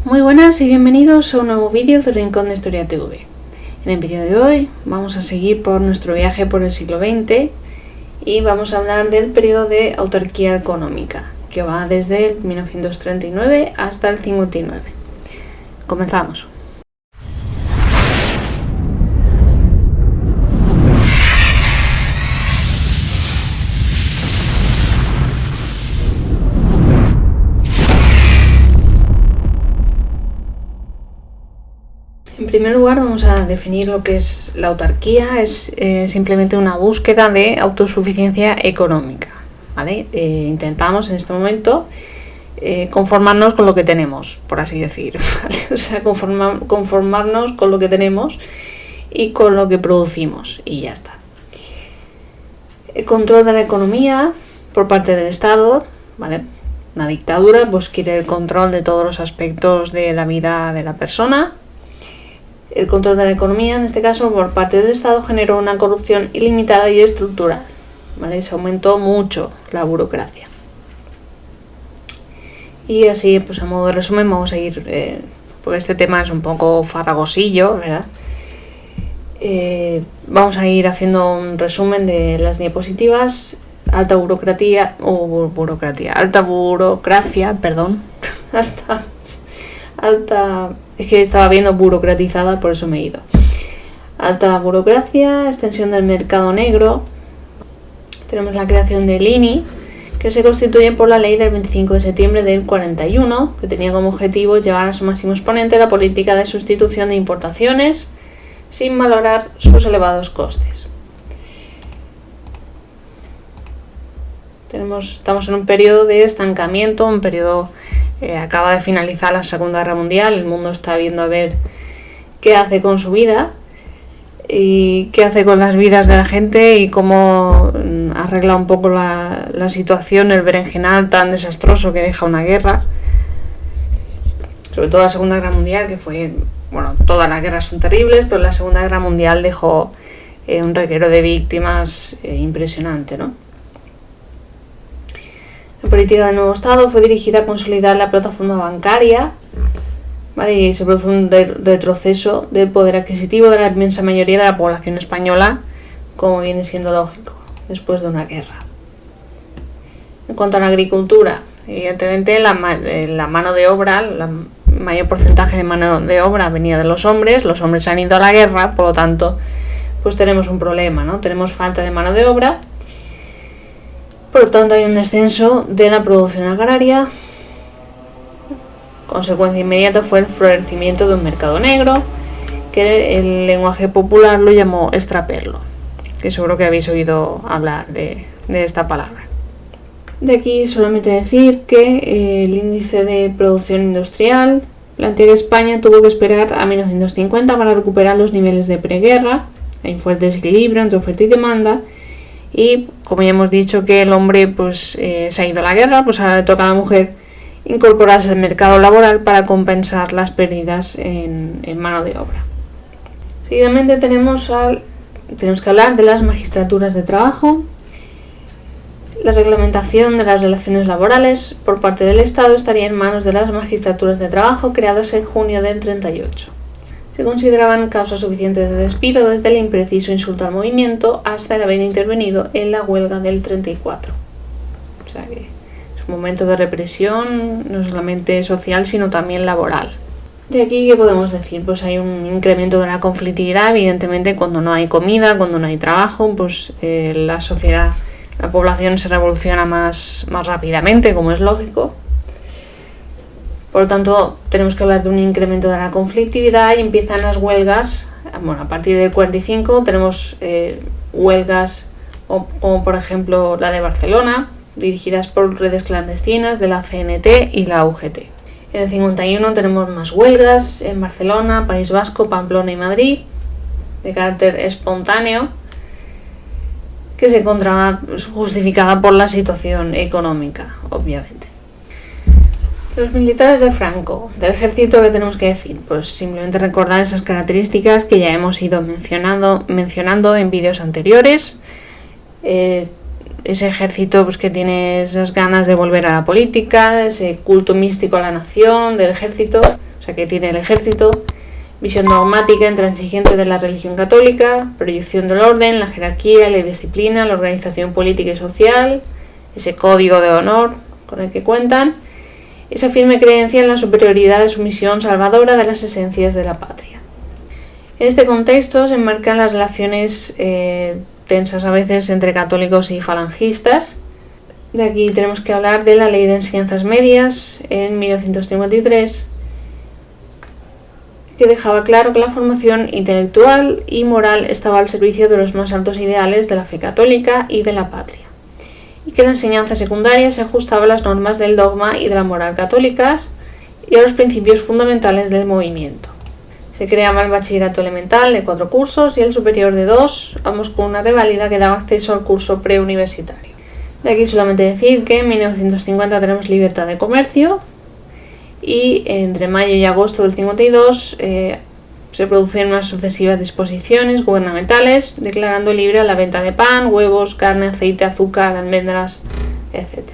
Muy buenas y bienvenidos a un nuevo vídeo de Rincón de Historia TV. En el vídeo de hoy vamos a seguir por nuestro viaje por el siglo XX y vamos a hablar del periodo de autarquía económica, que va desde el 1939 hasta el 59. Comenzamos. En primer lugar, vamos a definir lo que es la autarquía. Es simplemente una búsqueda de autosuficiencia económica, ¿vale? Intentamos en este momento conformarnos con lo que tenemos, por así decir, ¿vale? O sea, conformarnos con lo que tenemos y con lo que producimos y ya está. El control de la economía por parte del Estado, ¿vale? Una dictadura pues quiere el control de todos los aspectos de la vida de la persona. El control de la economía, en este caso, por parte del Estado, generó una corrupción ilimitada y estructural, ¿vale? Se aumentó mucho la burocracia. Y así, pues a modo de resumen, vamos a ir, porque este tema es un poco farragosillo, ¿verdad? Vamos a ir haciendo un resumen de las diapositivas. Alta burocracia, es que estaba viendo burocratizada, por eso me he ido. Alta burocracia, extensión del mercado negro. Tenemos la creación del INI, que se constituye por la ley del 25 de septiembre del 41, que tenía como objetivo llevar a su máximo exponente la política de sustitución de importaciones sin valorar sus elevados costes. Estamos en un periodo de estancamiento, un periodo acaba de finalizar la Segunda Guerra Mundial, el mundo está viendo a ver qué hace con su vida y qué hace con las vidas de la gente y cómo arregla un poco la situación, el berenjenal tan desastroso que deja una guerra, sobre todo la Segunda Guerra Mundial, que fue, bueno, todas las guerras son terribles, pero la Segunda Guerra Mundial dejó un reguero de víctimas impresionante, ¿no? La política del nuevo Estado fue dirigida a consolidar la plataforma bancaria, ¿vale? Y se produjo un retroceso del poder adquisitivo de la inmensa mayoría de la población española, como viene siendo lógico, después de una guerra. En cuanto a la agricultura, evidentemente la mano de obra, el mayor porcentaje de mano de obra venía de los hombres han ido a la guerra, por lo tanto, pues tenemos un problema, ¿no? Tenemos falta de mano de obra. Por lo tanto, hay un descenso de la producción agraria. Consecuencia inmediata fue el florecimiento de un mercado negro, que el lenguaje popular lo llamó extraperlo, que seguro que habéis oído hablar de esta palabra. De aquí solamente decir que el índice de producción industrial plantea que España tuvo que esperar a 1950 para recuperar los niveles de preguerra. Hay un fuerte desequilibrio entre oferta y demanda. Y como ya hemos dicho que el hombre pues se ha ido a la guerra, pues ahora le toca a la mujer incorporarse al mercado laboral para compensar las pérdidas en mano de obra. Seguidamente tenemos que hablar de las magistraturas de trabajo. La reglamentación de las relaciones laborales por parte del Estado estaría en manos de las magistraturas de trabajo creadas en junio del 38. Se consideraban causas suficientes de despido desde el impreciso insulto al movimiento hasta el haber intervenido en la huelga del 34. O sea que es un momento de represión no solamente social sino también laboral. De aquí, ¿qué podemos decir? Pues hay un incremento de la conflictividad, evidentemente cuando no hay comida, cuando no hay trabajo, pues la sociedad, la población se revoluciona más rápidamente, como es lógico. Por lo tanto, tenemos que hablar de un incremento de la conflictividad y empiezan las huelgas. Bueno, a partir del 45 tenemos huelgas como por ejemplo la de Barcelona, dirigidas por redes clandestinas de la CNT y la UGT. En el 51 tenemos más huelgas en Barcelona, País Vasco, Pamplona y Madrid, de carácter espontáneo, que se encontraba justificada por la situación económica, obviamente. Los militares de Franco, del ejército, ¿qué tenemos que decir? Pues simplemente recordar esas características que ya hemos ido mencionando en vídeos anteriores. Ese ejército pues, que tiene esas ganas de volver a la política, ese culto místico a la nación del ejército. O sea que tiene el ejército, visión dogmática intransigente de la religión católica, proyección del orden, la jerarquía, la disciplina, la organización política y social, ese código de honor con el que cuentan, esa firme creencia en la superioridad de su misión salvadora de las esencias de la patria. En este contexto se enmarcan las relaciones tensas a veces entre católicos y falangistas. De aquí tenemos que hablar de la Ley de Enseñanzas Medias en 1953, que dejaba claro que la formación intelectual y moral estaba al servicio de los más altos ideales de la fe católica y de la patria, y que la enseñanza secundaria se ajustaba a las normas del dogma y de la moral católicas y a los principios fundamentales del movimiento. Se creaba el bachillerato elemental de 4 cursos y el superior de 2, ambos con una reválida que daba acceso al curso preuniversitario. De aquí solamente decir que en 1950 tenemos libertad de comercio y entre mayo y agosto del 52 se producen unas sucesivas disposiciones gubernamentales declarando libre la venta de pan, huevos, carne, aceite, azúcar, almendras, etc.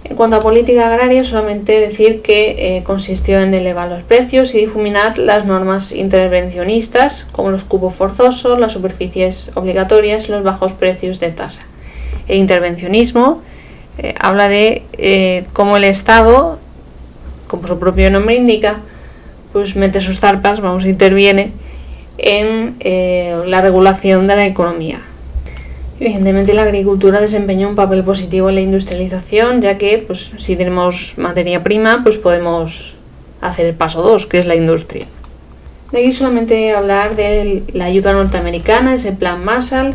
En cuanto a política agraria, solamente decir que consistió en elevar los precios y difuminar las normas intervencionistas, como los cupos forzosos, las superficies obligatorias y los bajos precios de tasa. El intervencionismo habla de cómo el Estado, como su propio nombre indica, pues mete sus zarpas, interviene en la regulación de la economía. Evidentemente la agricultura desempeña un papel positivo en la industrialización, ya que pues, si tenemos materia prima, pues podemos hacer el paso 2, que es la industria. De aquí solamente hablar de la ayuda norteamericana, ese plan Marshall,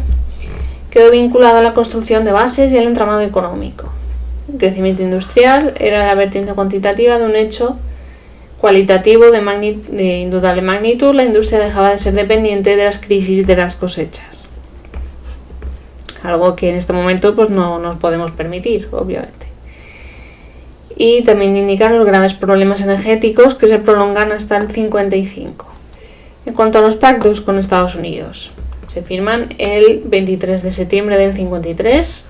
quedó vinculado a la construcción de bases y al entramado económico. El crecimiento industrial era la vertiente cuantitativa de un hecho cualitativo de indudable magnitud. La industria dejaba de ser dependiente de las crisis de las cosechas, algo que en este momento pues no nos podemos permitir, obviamente. Y también indicar los graves problemas energéticos que se prolongan hasta el 55. En cuanto a los pactos con Estados Unidos, se firman el 23 de septiembre del 53.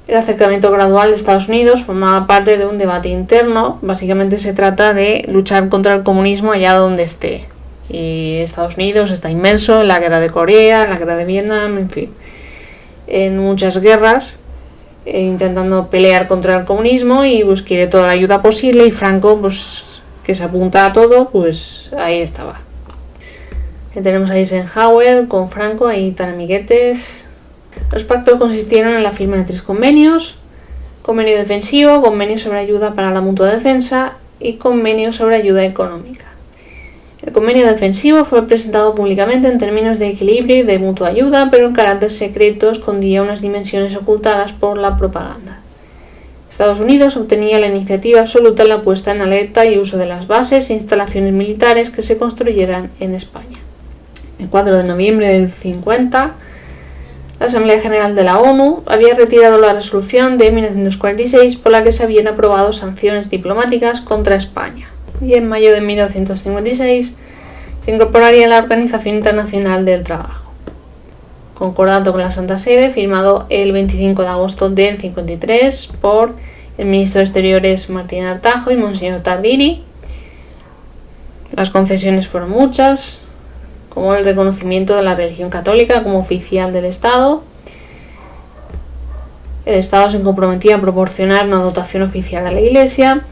El acercamiento gradual de Estados Unidos formaba parte de un debate interno. Básicamente se trata de luchar contra el comunismo allá donde esté. Y Estados Unidos está inmerso en la guerra de Corea, en la guerra de Vietnam, en fin, en muchas guerras, intentando pelear contra el comunismo y pues quiere toda la ayuda posible. Y Franco, pues que se apunta a todo, pues ahí estaba. Tenemos a Eisenhower con Franco, ahí tan amiguetes. Los pactos consistieron en la firma de 3 convenios: convenio defensivo, convenio sobre ayuda para la mutua defensa y convenio sobre ayuda económica. El convenio defensivo fue presentado públicamente en términos de equilibrio y de mutua ayuda, pero en carácter secreto escondía unas dimensiones ocultadas por la propaganda. Estados Unidos obtenía la iniciativa absoluta en la puesta en alerta y uso de las bases e instalaciones militares que se construyeran en España. El 4 de noviembre del 50, la Asamblea General de la ONU había retirado la resolución de 1946 por la que se habían aprobado sanciones diplomáticas contra España. Y en mayo de 1956 se incorporaría a la Organización Internacional del Trabajo. Concordato con la Santa Sede, firmado el 25 de agosto del 53 por el ministro de Exteriores Martín Artajo y Monseñor Tardini. Las concesiones fueron muchas, como el reconocimiento de la religión católica como oficial del Estado. El Estado se comprometía a proporcionar una dotación oficial a la Iglesia.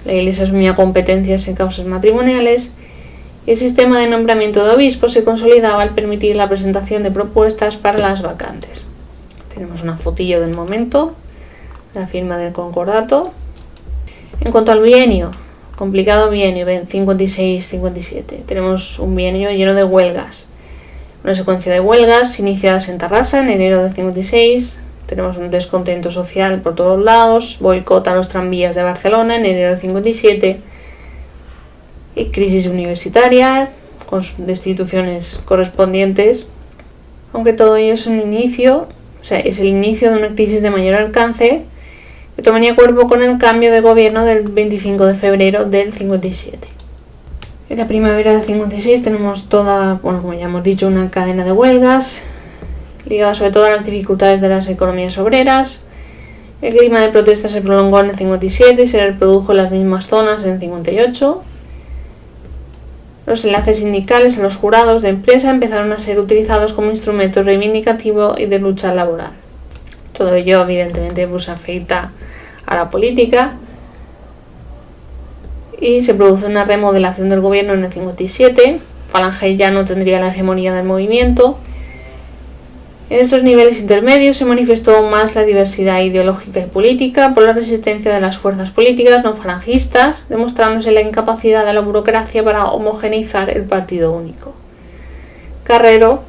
La Iglesia asumía competencias en causas matrimoniales. Y el sistema de nombramiento de obispos se consolidaba al permitir la presentación de propuestas para las vacantes. Tenemos una fotillo del momento, la firma del concordato. En cuanto al bienio, complicado bienio 56-57. Tenemos un bienio lleno de huelgas. Una secuencia de huelgas iniciadas en Tarrasa en enero del 56. Tenemos un descontento social por todos lados. Boicot a los tranvías de Barcelona en enero del 57. Y crisis universitaria con destituciones correspondientes. Aunque todo ello es un inicio, es el inicio de una crisis de mayor alcance que tomaría cuerpo con el cambio de gobierno del 25 de febrero del 57. En la primavera del 56 tenemos toda, como ya hemos dicho, una cadena de huelgas ligadas sobre todo a las dificultades de las economías obreras El clima de protesta se prolongó en el 57 y se reprodujo en las mismas zonas en el 58. Los enlaces sindicales a los jurados de empresa empezaron a ser utilizados como instrumento reivindicativo y de lucha laboral. Todo ello, evidentemente, afecta a la política y se produce una remodelación del gobierno en el 57. Falange ya no tendría la hegemonía del movimiento. En estos niveles intermedios se manifestó más la diversidad ideológica y política por la resistencia de las fuerzas políticas no falangistas, demostrándose la incapacidad de la burocracia para homogeneizar el partido único. Carrero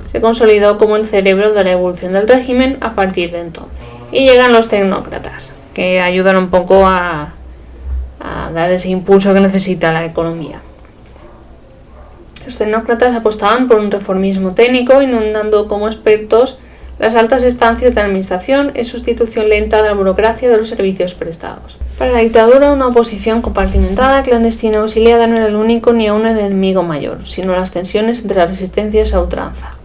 se consolidó como el cerebro de la evolución del régimen a partir de entonces. Y llegan los tecnócratas, que ayudan un poco a dar ese impulso que necesita la economía. Los tecnócratas apostaban por un reformismo técnico, inundando como expertos las altas estancias de la administración en sustitución lenta de la burocracia de los servicios prestados. Para la dictadura, una oposición compartimentada, clandestina o exiliada no era el único ni aún el enemigo mayor, sino las tensiones entre las resistencias a ultranza.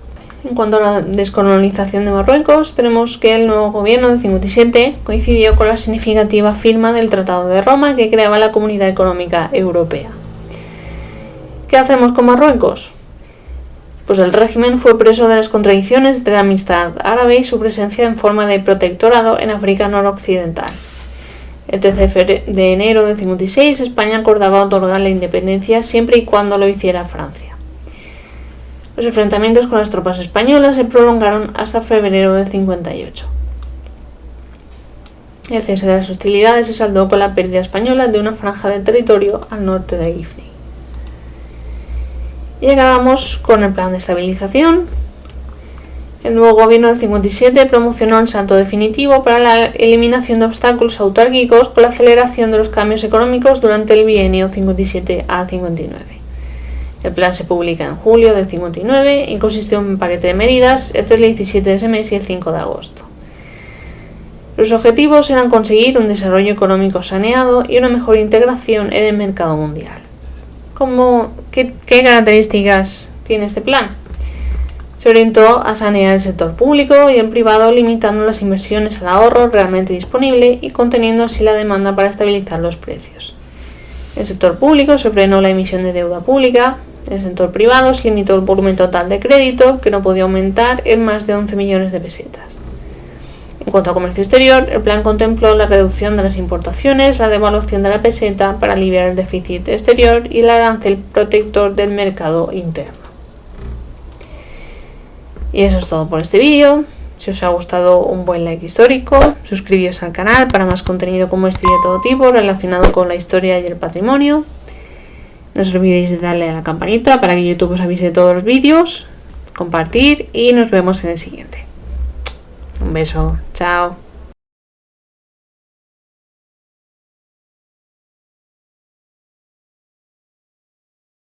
En cuanto a la descolonización de Marruecos, tenemos que el nuevo gobierno de 57 coincidió con la significativa firma del Tratado de Roma que creaba la Comunidad Económica Europea. ¿Qué hacemos con Marruecos? Pues el régimen fue preso de las contradicciones entre la amistad árabe y su presencia en forma de protectorado en África noroccidental. El 13 de enero de 56, España acordaba otorgar la independencia siempre y cuando lo hiciera Francia. Los enfrentamientos con las tropas españolas se prolongaron hasta febrero de 58. El cese de las hostilidades se saldó con la pérdida española de una franja de territorio al norte de Ifni. Y acabamos con el plan de estabilización. El nuevo gobierno del 57 promocionó el salto definitivo para la eliminación de obstáculos autárquicos con la aceleración de los cambios económicos durante el bienio 57 a 59. El plan se publica en julio del 59 y consistió en un paquete de medidas entre el 17 de ese mes y el 5 de agosto. Los objetivos eran conseguir un desarrollo económico saneado y una mejor integración en el mercado mundial. ¿Qué características tiene este plan? Se orientó a sanear el sector público y el privado, limitando las inversiones al ahorro realmente disponible y conteniendo así la demanda para estabilizar los precios. En el sector público se frenó la emisión de deuda pública. En el sector privado se limitó el volumen total de crédito, que no podía aumentar en más de 11 millones de pesetas. En cuanto a comercio exterior, el plan contempló la reducción de las importaciones, la devaluación de la peseta para aliviar el déficit exterior y el arancel protector del mercado interno. Y eso es todo por este vídeo. Si os ha gustado, un buen like histórico, suscribíos al canal para más contenido como este y de todo tipo relacionado con la historia y el patrimonio. No os olvidéis de darle a la campanita para que YouTube os avise de todos los vídeos, compartir y nos vemos en el siguiente. Un beso, chao.